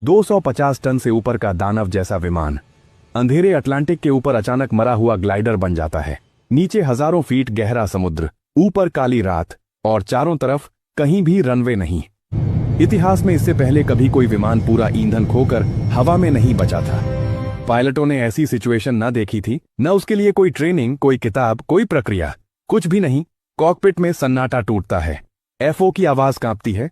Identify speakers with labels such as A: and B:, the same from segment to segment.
A: 250 ton से ऊपर का दानव जैसा विमान अंधेरे अटलांटिक के ऊपर अचानक मरा हुआ ग्लाइडर बन जाता है। नीचे हजारों फीट गहरा समुद्र, ऊपर काली रात और चारों तरफ कहीं भी रनवे नहीं। इतिहास में इससे पहले कभी कोई विमान पूरा ईंधन खोकर हवा में नहीं बचा था। पायलटों ने ऐसी सिचुएशन न देखी थी, न उसके लिए कोई ट्रेनिंग, कोई किताब, कोई प्रक्रिया, कुछ भी नहीं। कॉकपिट में सन्नाटा टूटता है। एफओ की आवाज कांपती है,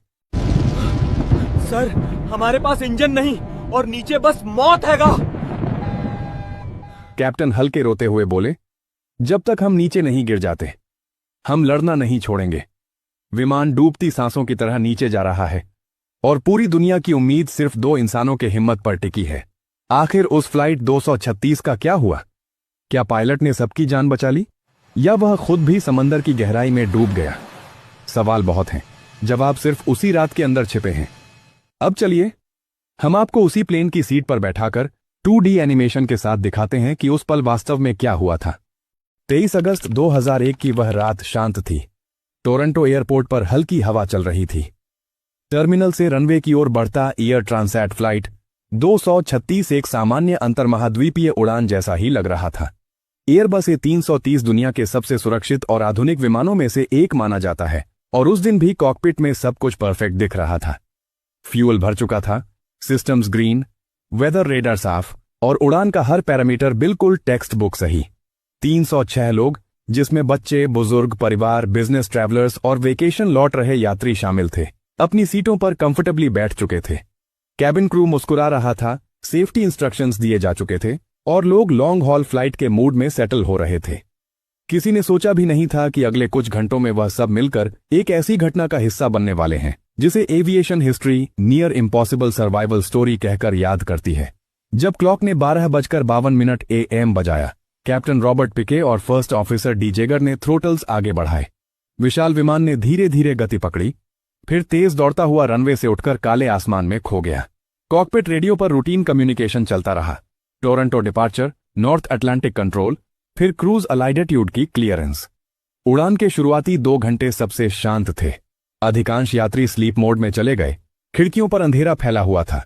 B: सर, हमारे पास इंजन नहीं और नीचे बस मौत हैगा।
A: कैप्टन हल्के रोते हुए बोले, जब तक हम नीचे नहीं गिर जाते हम लड़ना नहीं छोड़ेंगे। विमान डूबती सांसों की तरह नीचे जा रहा है और पूरी दुनिया की उम्मीद सिर्फ 2 इंसानों के हिम्मत पर टिकी है। आखिर उस फ्लाइट 236 का क्या हुआ? क्या पायलट ने सबकी जान बचा ली या वह खुद भी समंदर की गहराई में डूब गया? सवाल बहुत हैं, जवाब सिर्फ उसी रात के अंदर छिपे हैं। अब चलिए हम आपको उसी प्लेन की सीट पर बैठाकर 2D एनिमेशन के साथ दिखाते हैं कि उस पल वास्तव में क्या हुआ था। 23 अगस्त 2001 की वह रात शांत थी। टोरंटो एयरपोर्ट पर हल्की हवा चल रही थी। टर्मिनल से रनवे की ओर बढ़ता एयर ट्रांसैट फ्लाइट 236 एक सामान्य अंतर्महाद्वीपीय उड़ान जैसा ही लग रहा था। एयरबस A330 दुनिया के सबसे सुरक्षित और आधुनिक विमानों में से एक माना जाता है और उस दिन भी कॉकपिट में सब कुछ परफेक्ट दिख रहा था। फ्यूल भर चुका था, सिस्टम्स ग्रीन, वेदर रेडार साफ और उड़ान का हर पैरामीटर बिल्कुल टेक्स्ट बुक सही। 306 लोग, जिसमें बच्चे, बुजुर्ग, परिवार, बिजनेस ट्रैवलर्स और वेकेशन लौट रहे यात्री शामिल थे, अपनी सीटों पर कंफर्टेबली बैठ चुके थे। कैबिन क्रू मुस्कुरा रहा था, सेफ्टी इंस्ट्रक्शंस दिए जा चुके थे और लोग लॉन्ग हॉल फ्लाइट के मूड में सेटल हो रहे थे। किसी ने सोचा भी नहीं था कि अगले कुछ घंटों में वह सब मिलकर एक ऐसी घटना का हिस्सा बनने वाले हैं जिसे aviation history near impossible survival story कहकर याद करती है। जब क्लॉक ने 12:52 AM बजाया, कैप्टन रॉबर्ट पिके और फर्स्ट ऑफिसर डी जेगर ने थ्रोटल्स आगे बढ़ाए। विशाल विमान ने धीरे धीरे गति पकड़ी, फिर तेज दौड़ता हुआ रनवे से उठकर काले आसमान में खो गया। कॉकपिट रेडियो पर रूटीन कम्युनिकेशन चलता रहा। Toronto departure, north Atlantic control, फिर क्रूज अलाइडेट्यूड की क्लियरेंस। उड़ान के शुरुआती 2 घंटे सबसे शांत थे। अधिकांश यात्री स्लीप मोड में चले गए। खिड़कियों पर अंधेरा फैला हुआ था।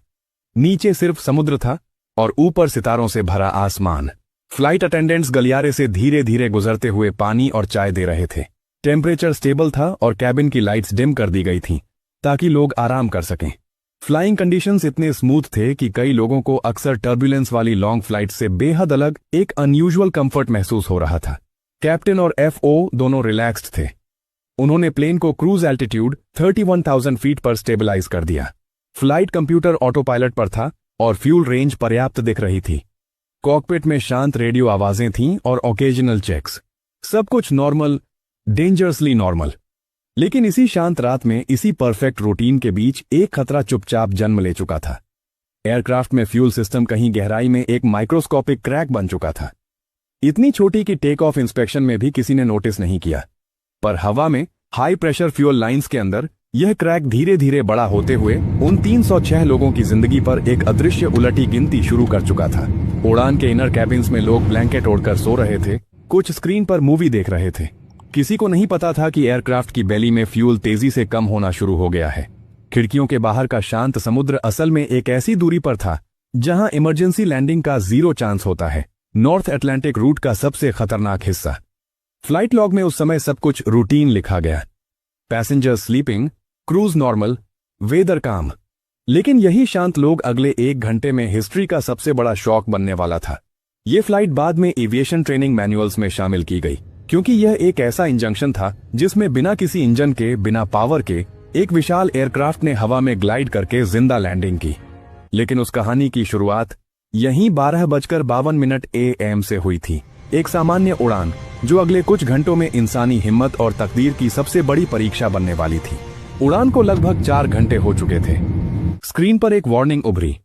A: नीचे सिर्फ समुद्र था और ऊपर सितारों से भरा आसमान। फ्लाइट अटेंडेंट्स गलियारे से धीरे धीरे गुजरते हुए पानी और चाय दे रहे थे। टेम्परेचर स्टेबल था और कैबिन की लाइट्स डिम कर दी गई थीं ताकि लोग आराम कर सकें। फ्लाइंग कंडीशंस इतने स्मूथ थे कि कई लोगों को अक्सर टर्बुलेंस वाली लॉन्ग फ्लाइट से बेहद अलग एक अनयूजुअल कंफर्ट महसूस हो रहा था। कैप्टन और एफओ दोनों रिलैक्स्ड थे। उन्होंने प्लेन को क्रूज एल्टीट्यूड 31,000 फीट पर स्टेबलाइज कर दिया। फ्लाइट कंप्यूटर ऑटो पायलट पर था और फ्यूल रेंज पर्याप्त दिख रही थी। कॉकपिट में शांत रेडियो आवाजें थीं और ओकेजनल चेक्स। सब कुछ नॉर्मल, डेंजरसली नॉर्मल। लेकिन इसी शांत रात में, इसी परफेक्ट रूटीन के बीच एक खतरा चुपचाप जन्म ले चुका था। एयरक्राफ्ट में फ्यूल सिस्टम कहीं गहराई में एक माइक्रोस्कोपिक क्रैक बन चुका था। इतनी छोटी कि टेक ऑफ इंस्पेक्शन में भी किसी ने नोटिस नहीं किया, पर हवा में हाई प्रेशर फ्यूल लाइंस के अंदर यह क्रैक धीरे धीरे बड़ा होते हुए उन 306 लोगों की जिंदगी पर एक अदृश्य उलटी गिनती शुरू कर चुका था। उड़ान के इनर कैबिन्स में लोग ब्लैंकेट ओढ़कर सो रहे थे, कुछ स्क्रीन पर मूवी देख रहे थे। किसी को नहीं पता था कि एयरक्राफ्ट की बेली में फ्यूल तेजी से कम होना शुरू हो गया है। खिड़कियों के बाहर का शांत समुद्र असल में एक ऐसी दूरी पर था जहां इमरजेंसी लैंडिंग का 0 चांस होता है। नॉर्थ अटलांटिक रूट का सबसे खतरनाक हिस्सा। फ्लाइट लॉग में उस समय सब कुछ रूटीन लिखा गया। Passenger sleeping, cruise normal, weather calm. लेकिन यही शांत लोग अगले 1 घंटे में हिस्ट्री का सबसे बड़ा शॉक बनने वाला था। ये फ्लाइट बाद में एविएशन ट्रेनिंग मैनुअल्स में शामिल की गई, क्योंकि यह एक ऐसा इंजंक्शन था जिसमें बिना किसी इंजन के, बिना पावर के एक विशाल एयरक्राफ्ट ने हवा में ग्लाइड करके जिंदा लैंडिंग की। लेकिन उस कहानी की शुरुआत यहीं 12:52 AM से हुई थी। एक सामान्य उड़ान जो अगले कुछ घंटों में इंसानी हिम्मत और तकदीर की सबसे बड़ी परीक्षा बनने वाली थी। उड़ान को लगभग 4 घंटे हो चुके थे। स्क्रीन पर एक वार्निंग उभरी,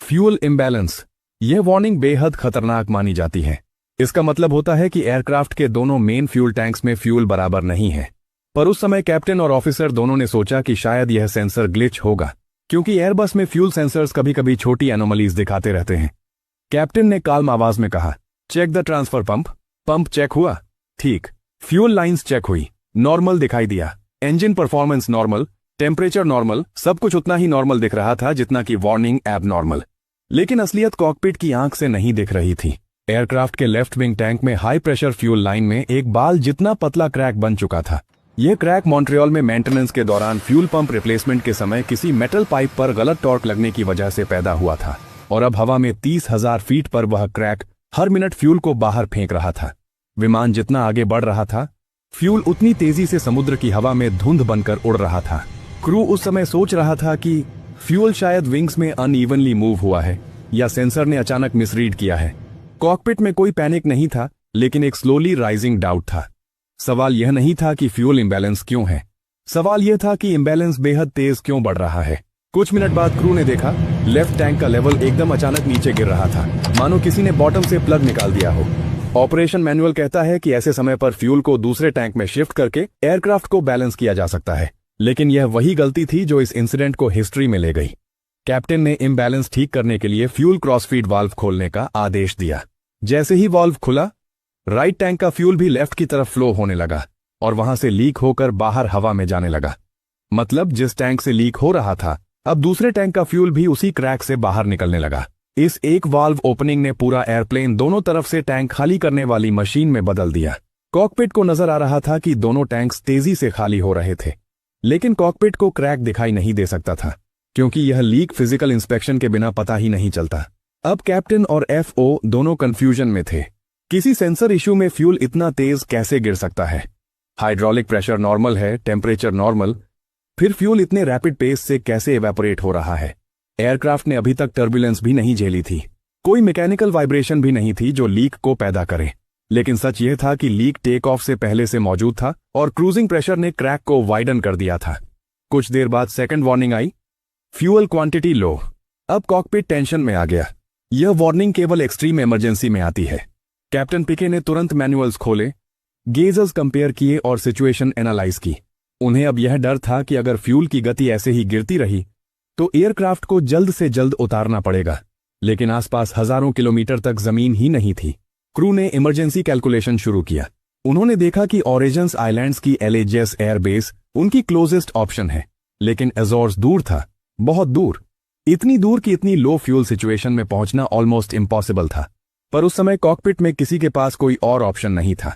A: फ्यूल इम्बैलेंस। यह वार्निंग बेहद खतरनाक मानी जाती है। इसका मतलब होता है कि एयरक्राफ्ट के दोनों मेन फ्यूल टैंक्स में फ्यूल बराबर नहीं है। पर उस समय कैप्टन और ऑफिसर दोनों ने सोचा कि शायद यह सेंसर ग्लिच होगा, क्योंकि एयरबस में फ्यूल सेंसर्स कभी कभी छोटी एनोमलीज दिखाते रहते हैं। कैप्टन ने काल्म आवाज में कहा, check the transfer pump. Pump check हुआ? ठीक। फ्यूल लाइंस चेक हुई, नॉर्मल दिखाई दिया। Engine performance normal, temperature normal, सब कुछ उतना ही नॉर्मल दिख रहा था जितना कि वार्निंग एब नॉर्मल। लेकिन असलियत कॉकपिट की आंख से नहीं दिख रही थी। एयरक्राफ्ट के लेफ्ट विंग टैंक में हाई प्रेशर फ्यूल लाइन में एक बाल जितना पतला क्रैक बन चुका था। यह क्रैक मॉन्ट्रियल में मेंटेनेंस के दौरान फ्यूल पंप रिप्लेसमेंट के समय किसी मेटल पाइप पर गलत टॉर्क लगने की वजह से पैदा हुआ था, और अब हवा में 30,000 फीट पर वह क्रैक हर मिनट फ्यूल को बाहर फेंक रहा था। विमान जितना आगे बढ़ रहा था, फ्यूल उतनी तेजी से समुद्र की हवा में धुंध बनकर उड़ रहा था। क्रू उस समय सोच रहा था कि फ्यूल शायद विंग्स में अनइवनली मूव हुआ है या सेंसर ने अचानक मिसरीड किया है। कॉकपिट में कोई पैनिक नहीं था, लेकिन एक स्लोली राइजिंग डाउट था। सवाल यह नहीं था कि फ्यूल इंबैलेंस क्यों है, सवाल यह था कि इंबैलेंस बेहद तेज क्यों बढ़ रहा है। कुछ मिनट बाद क्रू ने देखा लेफ्ट टैंक का लेवल एकदम अचानक नीचे गिर रहा था, मानो किसी ने बॉटम से प्लग निकाल दिया हो। ऑपरेशन मैनुअल कहता है कि ऐसे समय पर फ्यूल को दूसरे टैंक में शिफ्ट करके एयरक्राफ्ट को बैलेंस किया जा सकता है, लेकिन यह वही गलती थी जो इस इंसिडेंट को हिस्ट्री में ले गई। कैप्टन ने इम्बैलेंस ठीक करने के लिए फ्यूल क्रॉसफीड वाल्व खोलने का आदेश दिया। जैसे ही वाल्व खुला, राइट टैंक का फ्यूल भी लेफ्ट की तरफ फ्लो होने लगा और वहां से लीक होकर बाहर हवा में जाने लगा। मतलब जिस टैंक से लीक हो रहा था, अब दूसरे टैंक का फ्यूल भी उसी क्रैक से बाहर निकलने लगा। इस एक वाल्व ओपनिंग ने पूरा एयरप्लेन दोनों तरफ से टैंक खाली करने वाली मशीन में बदल दिया। कॉकपिट को नजर आ रहा था कि दोनों टैंक्स तेजी से खाली हो रहे थे, लेकिन कॉकपिट को क्रैक दिखाई नहीं दे सकता था, क्योंकि यह लीक फिजिकल इंस्पेक्शन के बिना पता ही नहीं चलता। अब कैप्टन और एफओ दोनों कंफ्यूजन में थे। किसी सेंसर इश्यू में फ्यूल इतना तेज कैसे गिर सकता है? हाइड्रोलिक प्रेशर नॉर्मल है, टेम्परेचर नॉर्मल, फिर फ्यूल इतने रैपिड पेस से कैसे इवेपोरेट हो रहा है? एयरक्राफ्ट ने अभी तक टर्बुलेंस भी नहीं झेली थी, कोई मैकेनिकल वाइब्रेशन भी नहीं थी जो लीक को पैदा करे। लेकिन सच यह था कि लीक टेक ऑफ से पहले से मौजूद था और क्रूजिंग प्रेशर ने क्रैक को वाइडन कर दिया था। कुछ देर बाद सेकंड वार्निंग आई, फ्यूल क्वांटिटी लो। अब कॉकपिट टेंशन में आ गया। यह वार्निंग केवल एक्सट्रीम इमरजेंसी में आती है। कैप्टन पिके ने तुरंत मैनुअल्स खोले, गेजर्स कंपेयर किए और सिचुएशन एनालाइज की। उन्हें अब यह डर था कि अगर फ्यूल की गति ऐसे ही गिरती रही तो एयरक्राफ्ट को जल्द से जल्द उतारना पड़ेगा, लेकिन आसपास हजारों किलोमीटर तक जमीन ही नहीं थी। क्रू ने इमरजेंसी कैलकुलेशन शुरू किया। उन्होंने देखा कि ऑरेंजन्स आइलैंड्स की एलेजेस एयरबेस उनकी क्लोजेस्ट ऑप्शन है, लेकिन एजोर्स दूर था, बहुत दूर, इतनी दूर कि इतनी लो फ्यूल सिचुएशन में पहुंचना ऑलमोस्ट इम्पॉसिबल था। पर उस समय कॉकपिट में किसी के पास कोई और ऑप्शन नहीं था।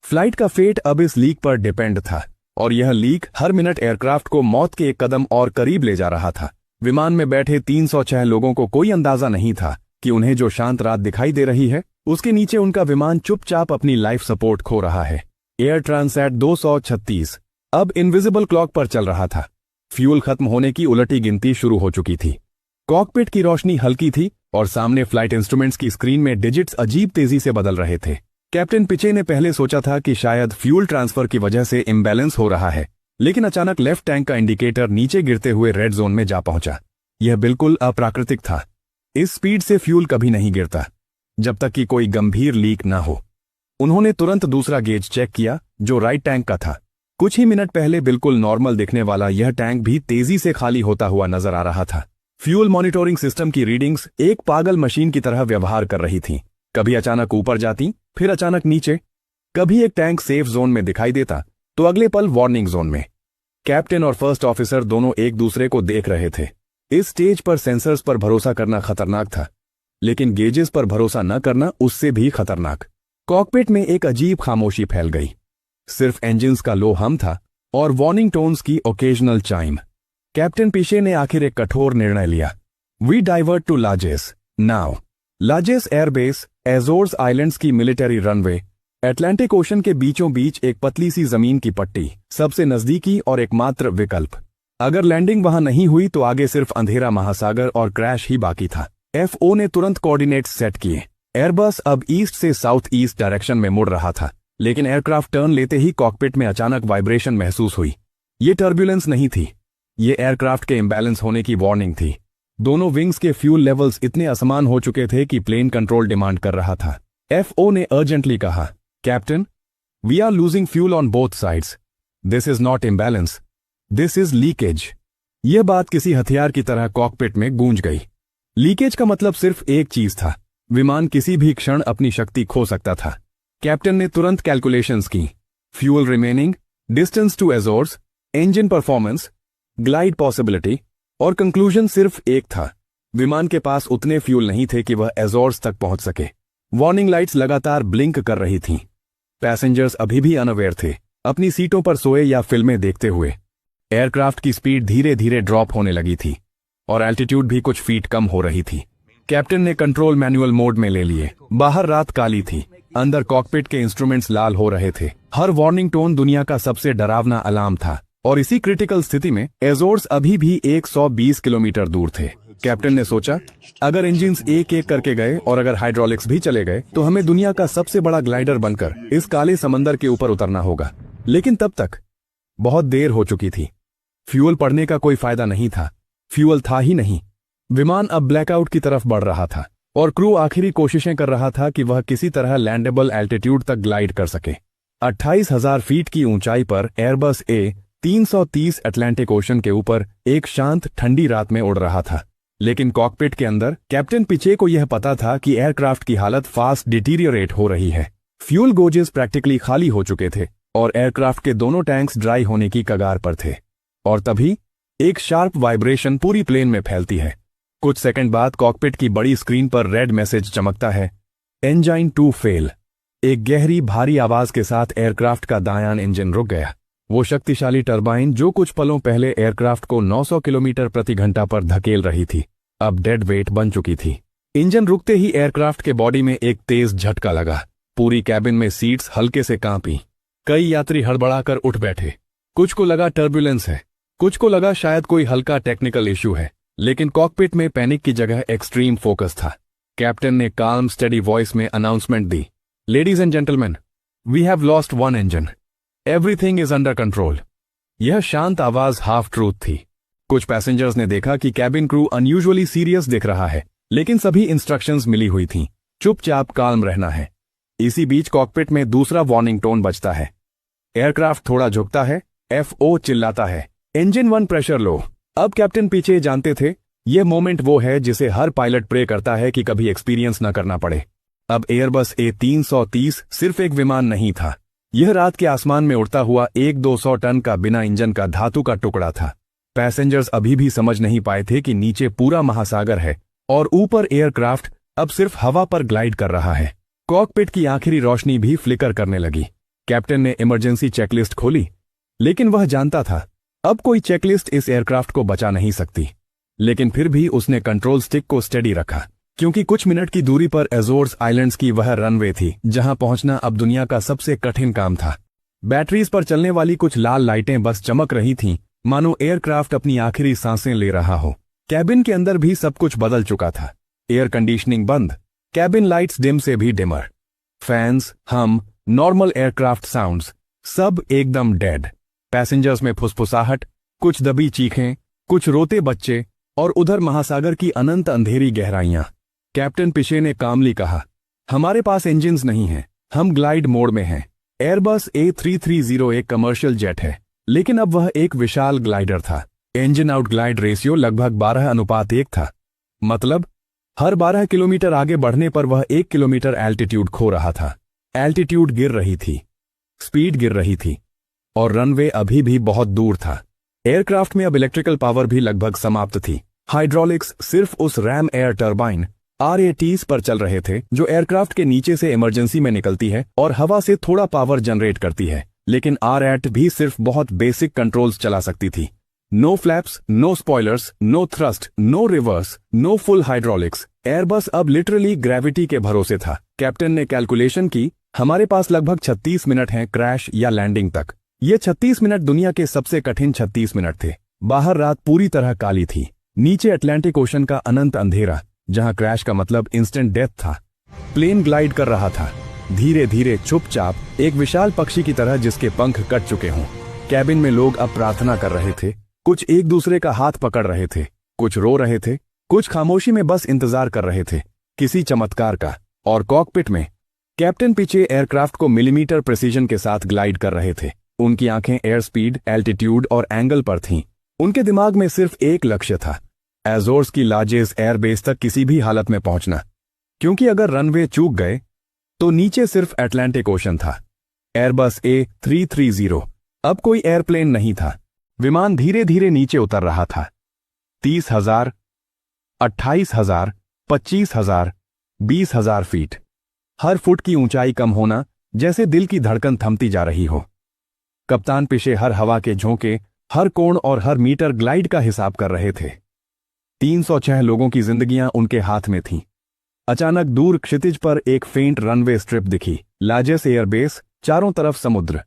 A: फ्लाइट का फेट अब इस लीक पर डिपेंड था, और यह लीक हर मिनट एयरक्राफ्ट को मौत के एक कदम और करीब ले जा रहा था। विमान में बैठे 306 लोगों को कोई अंदाजा नहीं था कि उन्हें जो शांत रात दिखाई दे रही है, उसके नीचे उनका विमान चुपचाप अपनी लाइफ सपोर्ट खो रहा है। एयर ट्रांसैट 236 अब इनविजिबल क्लॉक पर चल रहा था। फ्यूल खत्म होने की उलटी गिनती शुरू हो चुकी थी। कॉकपिट की रोशनी हल्की थी और सामने फ्लाइट इंस्ट्रूमेंट्स की स्क्रीन में डिजिट्स अजीब तेजी से बदल रहे थे। कैप्टन पिचे ने पहले सोचा था कि शायद फ्यूल ट्रांसफर की वजह से इम्बैलेंस हो रहा है, लेकिन अचानक लेफ्ट टैंक का इंडिकेटर नीचे गिरते हुए रेड जोन में जा पहुंचा। यह बिल्कुल अप्राकृतिक था। इस स्पीड से फ्यूल कभी नहीं गिरता जब तक कि कोई गंभीर लीक ना हो। उन्होंने तुरंत दूसरा गेज चेक किया, जो राइट टैंक का था। कुछ ही मिनट पहले बिल्कुल नॉर्मल दिखने वाला यह टैंक भी तेजी से खाली होता हुआ नजर आ रहा था। फ्यूल मॉनिटरिंग सिस्टम की रीडिंग्स एक पागल मशीन की तरह व्यवहार कर रही थीं। कभी अचानक ऊपर जाती, फिर अचानक नीचे। कभी एक टैंक सेफ जोन में दिखाई देता तो अगले पल वार्निंग जोन में। कैप्टन और फर्स्ट ऑफिसर दोनों एक दूसरे को देख रहे थे। इस स्टेज पर सेंसर्स पर भरोसा करना खतरनाक था, लेकिन गेजेस पर भरोसा न करना उससे भी खतरनाक। कॉकपिट में एक अजीब खामोशी फैल गई। सिर्फ इंजन्स का लो हम था और वार्निंग टोन्स की ओकेजनल चाइम। कैप्टन पिशे ने आखिर एक कठोर निर्णय लिया। We divert to Lajes now. Lajes airbase Azores islands की मिलिट्री रनवे, अटलांटिक ओशन के बीचों बीच एक पतली सी जमीन की पट्टी, सबसे नजदीकी और एकमात्र विकल्प। अगर लैंडिंग वहां नहीं हुई तो आगे सिर्फ अंधेरा महासागर और क्रैश ही बाकी था। एफओ ने तुरंत कोऑर्डिनेट्स सेट किए। एयरबस अब ईस्ट से साउथ ईस्ट डायरेक्शन में मुड़ रहा था, लेकिन एयरक्राफ्ट टर्न लेते ही कॉकपिट में अचानक वाइब्रेशन महसूस हुई। ये टर्बुलेंस नहीं थी, ये एयरक्राफ्ट के इम्बैलेंस होने की वार्निंग थी। दोनों विंग्स के फ्यूल लेवल्स इतने असमान हो चुके थे कि प्लेन कंट्रोल डिमांड कर रहा था। एफओ ने अर्जेंटली कहा, captain, we are losing fuel on both sides. This is not imbalance, this is leakage. यह बात किसी हथियार की तरह कॉकपिट में गूंज गई। लीकेज का मतलब सिर्फ एक चीज था, विमान किसी भी क्षण अपनी शक्ति खो सकता था। कैप्टन ने तुरंत कैलकुलेशंस की। Fuel remaining, distance to Azores, engine performance, glide possibility, और कंक्लूजन सिर्फ एक था। विमान के पास उतने फ्यूल नहीं थे कि वह एजोर्स तक पहुंच सके। वार्निंग लाइट्स लगातार ब्लिंक कर रही थीं। पैसेंजर्स अभी भी अनअवेयर थे, अपनी सीटों पर सोए या फिल्में देखते हुए। एयरक्राफ्ट की स्पीड धीरे धीरे ड्रॉप होने लगी थी और एल्टीट्यूड भी कुछ फीट कम हो रही थी। कैप्टन ने कंट्रोल मैनुअल मोड में ले लिए। बाहर रात काली थी, अंदर कॉकपिट के इंस्ट्रूमेंट्स लाल हो रहे थे। हर वार्निंग टोन दुनिया का सबसे डरावना अलार्म था, और इसी क्रिटिकल स्थिति में एजोर्स अभी भी 120 किलोमीटर दूर थे। कैप्टन ने सोचा, अगर इंजिन्स एक एक करके गए और अगर हाइड्रोलिक्स भी चले गए तो हमें दुनिया का सबसे बड़ा ग्लाइडर बनकर इस काले समंदर के ऊपर उतरना होगा। लेकिन तब तक बहुत देर हो चुकी थी। फ्यूल पड़ने का कोई फायदा नहीं था, फ्यूल था ही नहीं। विमान अब ब्लैकआउट की तरफ बढ़ रहा था और क्रू आखिरी कोशिशें कर रहा था कि वह किसी तरह लैंडेबल एल्टीट्यूड तक ग्लाइड कर सके। 28,000 फीट की ऊंचाई पर एयरबस A330 अटलांटिक ओशन के ऊपर एक शांत ठंडी रात में उड़ रहा था। लेकिन कॉकपिट के अंदर कैप्टन पिचे को यह पता था कि एयरक्राफ्ट की हालत फास्ट डिटीरियरेट हो रही है। फ्यूल गोजेस प्रैक्टिकली खाली हो चुके थे और एयरक्राफ्ट के दोनों टैंक्स ड्राई होने की कगार पर थे। और तभी एक शार्प वाइब्रेशन पूरी प्लेन में फैलती है। कुछ सेकंड बाद कॉकपिट की बड़ी स्क्रीन पर रेड मैसेज चमकता है, इंजन 2 फेल। एक गहरी भारी आवाज के साथ एयरक्राफ्ट का दायां इंजन रुक गया। वो शक्तिशाली टरबाइन जो कुछ पलों पहले एयरक्राफ्ट को 900 किलोमीटर प्रति घंटा पर धकेल रही थी, अब डेड वेट बन चुकी थी। इंजन रुकते ही एयरक्राफ्ट के बॉडी में एक तेज झटका लगा। पूरी कैबिन में सीट्स हल्के से कांपी। कई यात्री हड़बड़ाकर उठ बैठे। कुछ को लगा टर्बुलेंस है, कुछ को लगा शायद कोई हल्का टेक्निकल इश्यू है, लेकिन कॉकपिट में पैनिक की जगह एक्सट्रीम फोकस था। कैप्टन ने काल्म स्टेडी वॉइस में अनाउंसमेंट दी, ladies and gentleman, we have lost 1 engine, everything is under control. यह शांत आवाज हाफ ट्रूथ थी। कुछ पैसेंजर्स ने देखा कि कैबिन क्रू अनयूजुअली सीरियस दिख रहा है, लेकिन सभी इंस्ट्रक्शंस मिली हुई थीं, चुपचाप काल्म रहना है। इसी बीच कॉकपिट में दूसरा वार्निंग टोन बजता है। एयरक्राफ्ट थोड़ा झुकता है, FO चिल्लाता है, इंजन 1 प्रेशर लो। अब कैप्टन पीछे जानते थे, यह मोमेंट वो है जिसे हर पायलट प्रे करता है कि कभी एक्सपीरियंस न करना पड़े। अब एयरबस A330 सिर्फ एक विमान नहीं था, यह रात के आसमान में उड़ता हुआ 1-200 टन का बिना इंजन का धातु का टुकड़ा था। पैसेंजर्स अभी भी समझ नहीं पाए थे कि नीचे पूरा महासागर है और ऊपर एयरक्राफ्ट अब सिर्फ हवा पर ग्लाइड कर रहा है। कॉकपिट की आखिरी रोशनी भी फ्लिकर करने लगी। कैप्टन ने इमरजेंसी चेकलिस्ट खोली, लेकिन वह जानता था अब कोई चेकलिस्ट इस एयरक्राफ्ट को बचा नहीं सकती। लेकिन फिर भी उसने कंट्रोल स्टिक को स्टेडी रखा, क्योंकि कुछ मिनट की दूरी पर एजोर्स आइलैंड्स की वह रनवे थी जहां पहुंचना अब दुनिया का सबसे कठिन काम था। बैटरीज पर चलने वाली कुछ लाल लाइटें बस चमक रही थीं, मानो एयरक्राफ्ट अपनी आखिरी सांसें ले रहा हो। कैबिन के अंदर भी सब कुछ बदल चुका था। एयर कंडीशनिंग बंद, कैबिन लाइट्स डिम से भी डिमर, फैंस, हम, नॉर्मल एयरक्राफ्ट साउंड्स, सब एकदम डेड। पैसेंजर्स में फुसफुसाहट, कुछ दबी चीखें, कुछ रोते बच्चे, और उधर महासागर की अनंत अंधेरी गहराइयां। कैप्टन पिशे ने कामली कहा, हमारे पास इंजिन्स नहीं हैं, हम ग्लाइड मोड में हैं। एयरबस A330 एक कमर्शियल जेट है, लेकिन अब वह एक विशाल ग्लाइडर था। इंजन आउट ग्लाइड रेशियो लगभग 12:1 था। मतलब हर 12 किलोमीटर आगे बढ़ने पर वह 1 किलोमीटर एल्टीट्यूड खो रहा था। एल्टीट्यूड गिर रही थी, स्पीड गिर रही थी, और रनवे अभी भी बहुत दूर था। एयरक्राफ्ट में अब इलेक्ट्रिकल पावर भी लगभग समाप्त थी। हाइड्रोलिक्स सिर्फ उस रैम एयर टर्बाइन RATs पर चल रहे थे जो एयरक्राफ्ट के नीचे से इमरजेंसी में निकलती है और हवा से थोड़ा पावर जनरेट करती है। लेकिन RAT भी सिर्फ बहुत बेसिक कंट्रोल्स चला सकती थी। No flaps, no spoilers, no thrust, no reverse, no full hydraulics. Airbus अब लिटरली ग्रेविटी के भरोसे था। कैप्टन ने कैलकुलेशन की, हमारे पास लगभग 36 मिनट हैं क्रैश या लैंडिंग तक। ये 36 मिनट दुनिया के सबसे कठिन 36 मिनट थे। बाहर रात पूरी तरह काली थी, नीचे अटलांटिक ओशन का अनंत अंधेरा, जहां क्रैश का मतलब इंस्टेंट डेथ था। प्लेन ग्लाइड कर रहा था, धीरे धीरे, चुपचाप, एक विशाल पक्षी की तरह जिसके पंख कट चुके हों। कैबिन में लोग अब प्रार्थना कर रहे थे, कुछ एक दूसरे का हाथ पकड़ रहे थे, कुछ रो रहे थे, कुछ खामोशी में बस इंतजार कर रहे थे किसी चमत्कार का। और कॉकपिट में कैप्टन पीछे एयरक्राफ्ट को मिलीमीटर प्रिसीजन के साथ ग्लाइड कर रहे थे। उनकी आंखें एयर स्पीड, एल्टीट्यूड और एंगल पर थीं। उनके दिमाग में सिर्फ एक लक्ष्य था, एजोर्स की लाजेस एयरबेस तक किसी भी हालत में पहुंचना, क्योंकि अगर रनवे चूक गए तो नीचे सिर्फ अटलांटिक ओशन था। एयरबस A330 अब कोई एयरप्लेन नहीं था, विमान धीरे धीरे नीचे उतर रहा था। 30,000, 28,000, 25,000, 20,000 फीट। हर फुट की ऊंचाई कम होना जैसे दिल की धड़कन थमती जा रही हो। कप्तान पिशे हर हवा के झोंके, हर कोण और हर मीटर ग्लाइड का हिसाब कर रहे थे। 306 लोगों की जिंदगियां उनके हाथ में थीं। अचानक दूर क्षितिज पर एक फेंट रनवे स्ट्रिप दिखी। लाजेस एयरबेस, चारों तरफ समुद्र।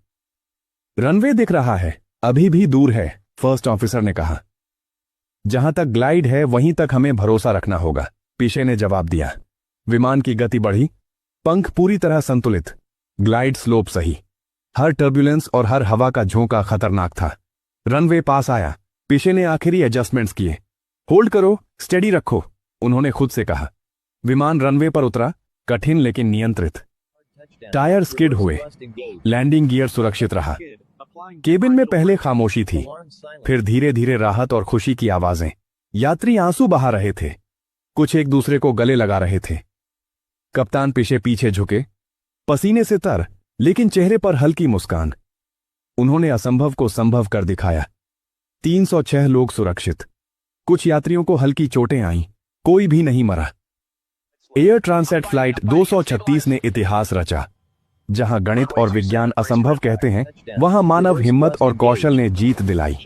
A: रनवे दिख रहा है, अभी भी दूर है, फर्स्ट ऑफिसर ने कहा। जहां तक ग्लाइड है वहीं तक हमें भरोसा रखना होगा, पिशे ने जवाब दिया। विमान की गति बढ़ी, पंख पूरी तरह संतुलित, ग्लाइड स्लोप सही। हर टर्बुलेंस और हर हवा का झोंका खतरनाक था। रनवे पास आया, पिशे ने आखिरी एडजस्टमेंट्स किए। होल्ड करो, स्टेडी रखो, उन्होंने खुद से कहा। विमान रनवे पर उतरा, कठिन लेकिन नियंत्रित। टायर स्किड हुए, लैंडिंग गियर सुरक्षित रहा। केबिन में पहले खामोशी थी, फिर धीरे धीरे राहत और खुशी की आवाजें। यात्री आंसू बहा रहे थे, कुछ एक दूसरे को गले लगा रहे थे। कप्तान पिशे पीछे झुके, पसीने से तर, लेकिन चेहरे पर हल्की मुस्कान। उन्होंने असंभव को संभव कर दिखाया। 306 लोग सुरक्षित। कुछ यात्रियों को हल्की चोटें आईं, कोई भी नहीं मरा। एयर ट्रांसेट फ्लाइट 236 ने इतिहास रचा। जहां गणित और विज्ञान असंभव कहते हैं, वहां मानव हिम्मत और कौशल ने जीत दिलाई।